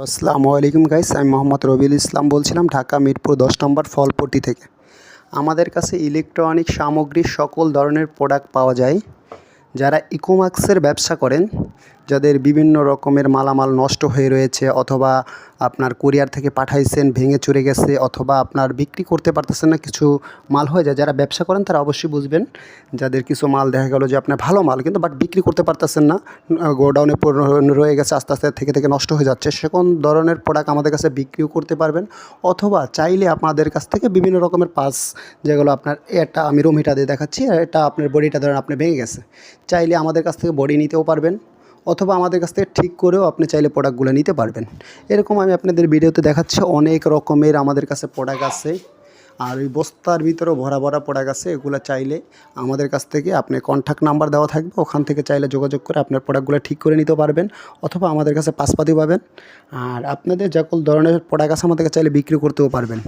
আসসালামু আলাইকুম গাইস, আমি মোহাম্মদ রবিউল ইসলাম বলছিলাম ঢাকা মিরপুর 10 নম্বর ফলপট্টি থেকে। আমাদের কাছে ইলেকট্রনিক সামগ্রীর সকল ধরনের প্রোডাক্ট পাওয়া যায়। যারা ইকোমার্সের ব্যবসা করেন, যাদের বিভিন্ন রকমের মালামাল নষ্ট হয়ে রয়েছে অথবা আপনার কুরিয়ার থেকে পাঠাইছেন ভেঙে চুরে গেছে অথবা আপনার বিক্রি করতে পারতেছেন না, কিছু মাল হয়ে যায়। যারা ব্যবসা করেন তারা অবশ্যই বুঝবেন, যাদের কিছু মাল দেখা গেল যে আপনার ভালো মাল কিন্তু বাট বিক্রি করতে পারতেছেন না, গোডাউনে রয়ে গেছে, আস্তে আস্তে থেকে নষ্ট হয়ে যাচ্ছে, সেরকম ধরনের প্রোডাক্ট আমাদের কাছে বিক্রিও করতে পারবেন। অথবা চাইলে আপনাদের কাছ থেকে বিভিন্ন রকমের পার্টস, যেগুলো আপনার এটা আমি রুম হিটার দিয়ে দেখাচ্ছি, আর এটা আপনার বডিটা ধরেন আপনি ভেঙে গেছে, চাইলে আমাদের কাছ থেকে বডি নিতেও পারবেন অথবা আমাদের কাছ থেকে ঠিক করেও আপনি চাইলে প্রোডাক্টগুলো নিতে পারবেন। এরকম আমি আপনাদের ভিডিওতে দেখাচ্ছি, অনেক রকমের আমাদের কাছে প্রোডাক্ট আছে। আর ওই বস্তার ভিতরেও ভরা ভরা প্রোডাক্ট আছে। এগুলো চাইলে আমাদের কাছ থেকে আপনি কন্ট্যাক্ট নাম্বার দেওয়া থাকবে, ওখান থেকে চাইলে যোগাযোগ করে আপনার প্রোডাক্টগুলো ঠিক করে নিতে পারবেন অথবা আমাদের কাছে পাসপাতি পাবেন। আর আপনাদের যে সকল ধরনের প্রোডাক্ট আছে আমাদের কাছে চাইলে বিক্রি করতেও পারবেন।